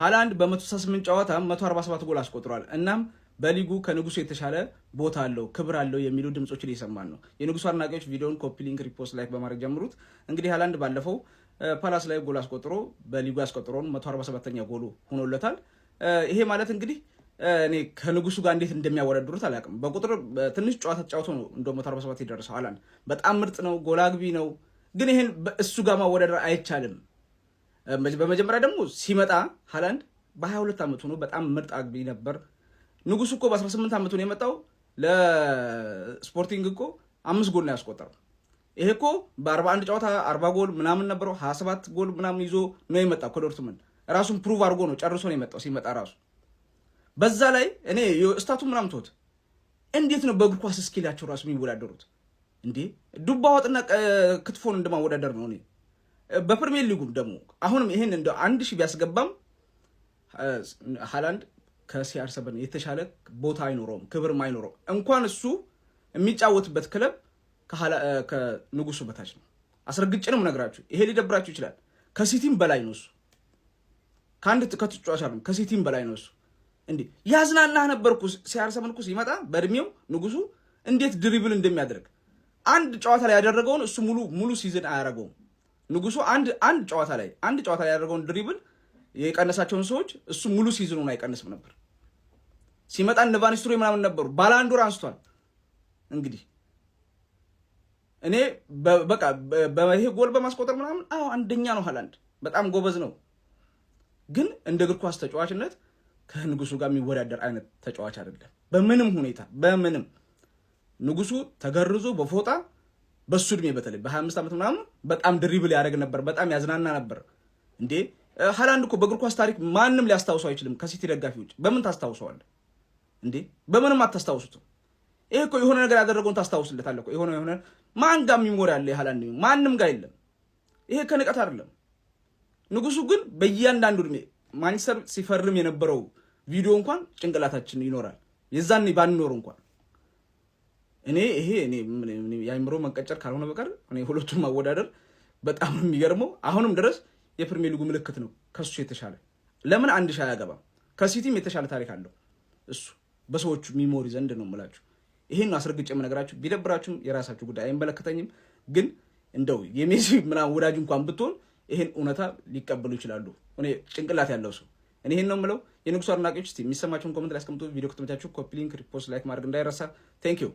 ሃላንድ በ168 ጨዋታ 147 ጎል አስቆጥሯል። እናም በሊጉ ከንጉሱ የተሻለ ቦታ አለው ክብር አለው የሚሉ ድምጾችን እየሰማን ነው። የንጉሱ አድናቂዎች ቪዲዮውን ኮፒ ሊንክ ሪፖስት ላይክ በማድረግ ጀምሩት። እንግዲህ ሃላንድ ባለፈው ፓላስ ላይ ጎል አስቆጥሮ በሊጉ ያስቆጥረውን 147ኛ ጎሉ ሆኖለታል። ይሄ ማለት እንግዲህ እኔ ከንጉሱ ጋር እንዴት እንደሚያወዳድሩት አላውቅም። በቁጥር ትንሽ ጨዋታ ተጫውቶ ነው እንደ 147 የደረሰው። ሃላንድ በጣም ምርጥ ነው፣ ጎል አግቢ ነው። ግን ይሄን እሱ ጋር ማወዳደር አይቻልም። በመጀመሪያ ደግሞ ሲመጣ ሃላንድ በ22 ዓመቱ ነው፣ በጣም ምርጥ አግቢ ነበር። ንጉሱ እኮ በ18 ዓመቱ ነው የመጣው። ለስፖርቲንግ እኮ 5 ጎል ነው ያስቆጠረው። ይሄ እኮ በ41 ጨዋታ 40 ጎል ምናምን ነበረው። 27 ጎል ምናምን ይዞ ነው የመጣው ከዶርትመንድ። ራሱን ፕሩቭ አድርጎ ነው ጨርሶ ነው የመጣው ሲመጣ ራሱ። በዛ ላይ እኔ ስታቱ ምናምን ተውት፣ እንዴት ነው በእግር ኳስ ስኪላቸው ራሱ የሚወዳደሩት እንዴ? ዱባ ወጥና ክትፎን እንደማወዳደር ነው። እኔ በፕሪሚየር ሊጉም ደግሞ አሁንም ይሄን እንደ 1000 ቢያስገባም ሃላንድ ከሲአር7 የተሻለ ቦታ አይኖረውም፣ ክብርም አይኖረውም። እንኳን እሱ የሚጫወትበት ክለብ ከንጉሱ በታች ነው። አስረግጬ ነው የምነግራችሁ። ይሄ ሊደብራችሁ ይችላል። ከሲቲም በላይ ነው እሱ። ከተጫዋች አይደለም ከሲቲም በላይ ነው እሱ። እንዴ ያዝናናህ ነበርኩ ሲአር7 እኮ ሲመጣ በእድሜው ንጉሱ እንዴት ድሪብል እንደሚያደርግ አንድ ጨዋታ ላይ ያደረገውን እሱ ሙሉ ሲዝን አያደርገውም። ንጉሱ አንድ ጨዋታ ላይ ያደረገውን ድሪብል የቀነሳቸውን ሰዎች እሱ ሙሉ ሲዝኑን አይቀንስም ነበር። ሲመጣ እነ ቫን ኒስተልሮይ ምናምን ነበሩ። ባላንዶር አንስቷል። እንግዲህ እኔ በቃ በይሄ ጎል በማስቆጠር ምናምን አንደኛ ነው ሃላንድ፣ በጣም ጎበዝ ነው። ግን እንደ እግር ኳስ ተጫዋችነት ከንጉሱ ጋር የሚወዳደር አይነት ተጫዋች አይደለም በምንም ሁኔታ። በምንም ንጉሱ ተገርዞ በፎጣ በሱ እድሜ በተለይ በ25 ዓመት ምናምን በጣም ድሪብል ያደርግ ነበር፣ በጣም ያዝናና ነበር። እንዴ ሃላንድ እኮ በእግር ኳስ ታሪክ ማንም ሊያስታውሰው አይችልም ከሲቲ ደጋፊዎች። በምን ታስታውሰዋለህ እንዴ? በምንም አታስታውሱትም። ይሄ እኮ የሆነ ነገር ያደረገውን ታስታውስለታለህ እኮ። የሆነ ማን ጋር ሚሞሪ አለ ሃላንድ? ማንም ጋር የለም። ይሄ ከንቀት አይደለም። ንጉሱ ግን በእያንዳንዱ እድሜ ማንቸስተር ሲፈርም የነበረው ቪዲዮ እንኳን ጭንቅላታችን ይኖራል። የዛኔ ባንኖር እንኳን እኔ የአይምሮ መንቀጨር ካልሆነ በቀር እኔ ሁለቱም ማወዳደር በጣም የሚገርመው አሁንም ድረስ የፕሪሚየር ሊጉ ምልክት ነው ከሱ የተሻለ። ለምን 1000 አያገባም? ከሲቲም የተሻለ ታሪክ አለው እሱ በሰዎቹ ሚሞሪ ዘንድ ነው የምላችሁ። ይሄን አስረግጬ የምነግራችሁ። ቢደብራችሁም የራሳችሁ ጉዳይ፣ አይመለከተኝም። ግን እንደው የሜሲ ምናምን ወዳጅ እንኳን ብትሆን ይሄን እውነታ ሊቀበሉ ይችላሉ። እኔ ጭንቅላት ያለው ሰው እኔ ይሄን ነው የምለው። የንጉሱ አድናቂዎች እስቲ የሚሰማችሁን ኮሜንት ላይ አስቀምጡ። ቪዲዮ ከተመቻችሁ ኮፒ ሊንክ ሪፖስት ላይክ ማድረግ እንዳይረሳ። ቴንክ ዩ